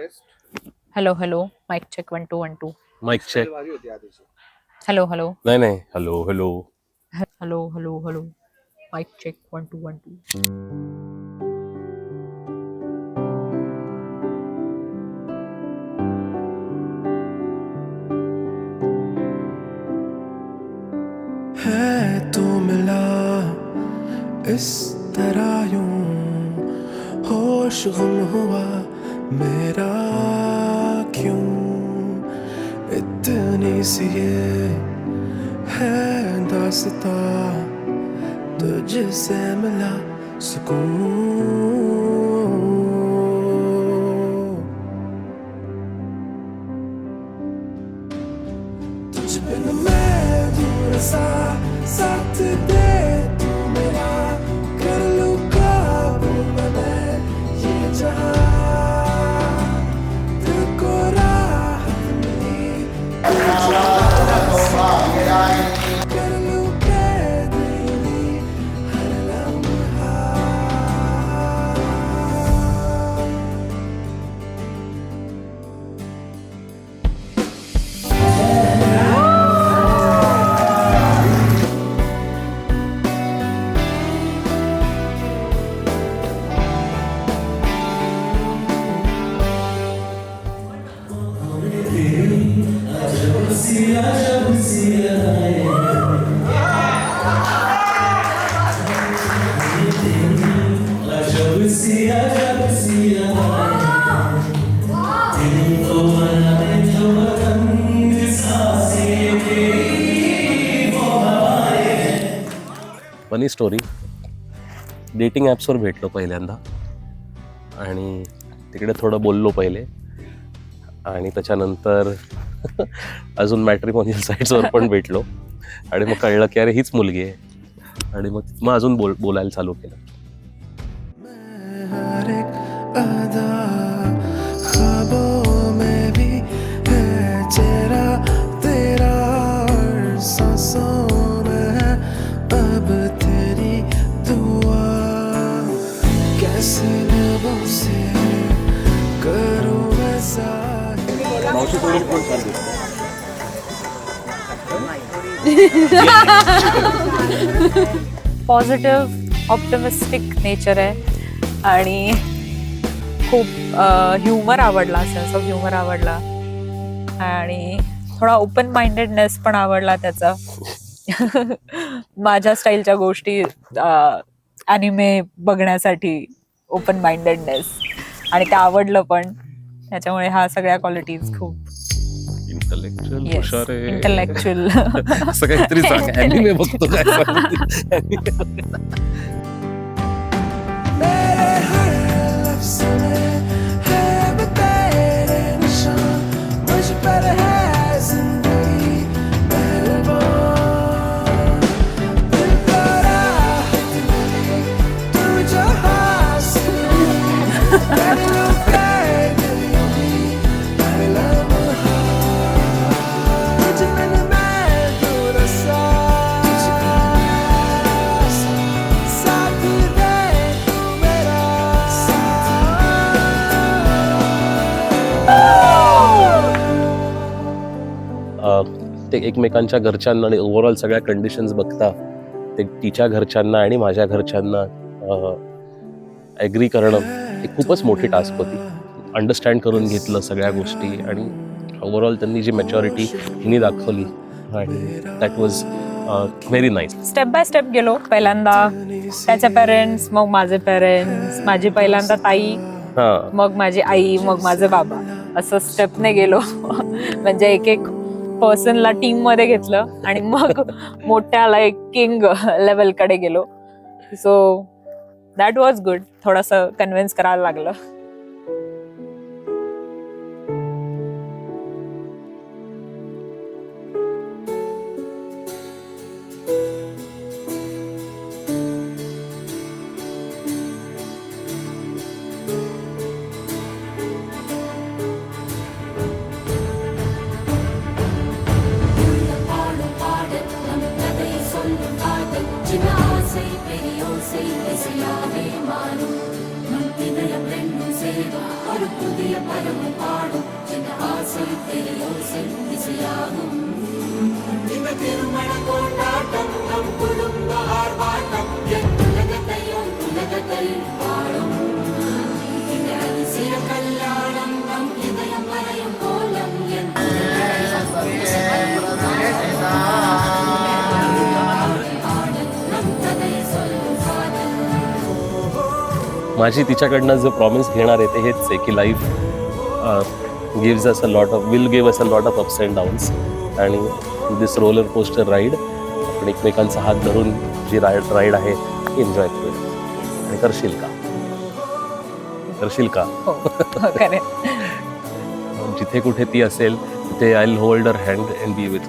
Hello hello mike check 1 2 1 2 mike check. Hello hello नाही hello hello hello hello hello mike check 1 2 1 2 है तू मिला इस तरह यूं होश गुम हुआ मेरा क्यों इतनी सी ये है दास्ता तुझसे मिला सुकून तुझ बिन मैं दूर सा साथ दे तू मेरा कर लूं काबू मैं ये जहां दिल को राहत मिली कर लूं कैद यूं हर लम्हा फनी स्टोरी. डेटिंग ॲप्सवर भेटलो पहिल्यांदा आणि तिकडे थोडं बोललो पहिले आणि त्याच्यानंतर अजून मॅट्रिमोनियल साईट्सवर पण भेटलो आणि मग कळलं की अरे हीच मुलगी आहे आणि मग अजून बोलायला चालू केलं. हर एक अदा ख्वाबों में भी है चेहरा तेरा और सांसों में है अब तेरी दुआ कैसे लबों से करूं मैं ज़ाहिर मावशी थोडी पण छान दिसते. पॉझिटिव्ह ऑप्टिमिस्टिक नेचर आहे आणि खूप ह्युमर आवडला, सेन्स ऑफ ह्युमर आवडला आणि थोडा ओपन माइंडेडनेस पण आवडला त्याचा. माझ्या स्टाईलच्या गोष्टी ॲनिमे बघण्यासाठी ओपन माइंडेडनेस आणि ते आवडलं पण. त्याच्यामुळे ह्या सगळ्या क्वालिटीज खूप इंटलेक्च्युअल हुशार आहे. इंटलेक्च्युअल असं काहीतरी सांग. ॲनिमे बघतो काय मेरे हर लफ्ज़ में है अब तेरे निशान मुझ पर है जिंदगी मेहरबान दिल को राहत मिली तू जहाँ से कर लूं कैद यूं ही हर लम्हा तुझ बिन मैं दूर सा साथ दे तू मेरा ते एकमेकांच्या घरच्यांना आणि ओव्हरऑल सगळ्या कंडिशन्स बघता ते तिच्या घरच्यांना आणि माझ्या घरच्यांना ॲग्री करणं ही खूपच मोठी टास्क होती. अंडरस्टँड करून घेतलं सगळ्या गोष्टी आणि ओव्हरऑल त्यांनी जी मॅच्युरिटी हिने दाखवली आणि that was very nice. Step by step गेलो. पहिल्यांदा त्याचे पेरेंट्स, मग माझे पेरेंट्स, माझी पहिल्यांदा ताई, हां मग माझी आई, मग माझे बाबा, असं स्टेपने गेलो. म्हणजे एक एक पर्सनला टीम मध्ये घेतलं आणि मग मोठ्या लाईक किंग लेवलकडे गेलो. So that was good. थोडंसं कन्व्हिन्स करायला लागलं. ஒரு புதிய பருவம் माझी तिच्याकडनं जो प्रॉमिस घेणार आहे ते हेच आहे की life gives us a lot of will give us a lot of ups and downs आणि दिस रोलर कोस्टर राईड आपण एकमेकांचा हात धरून जी राईड आहे ती एन्जॉय करूया. आणि करशील का हो करेक्ट. जिथे कुठे ती असेल तिथे I will hold her hand and B with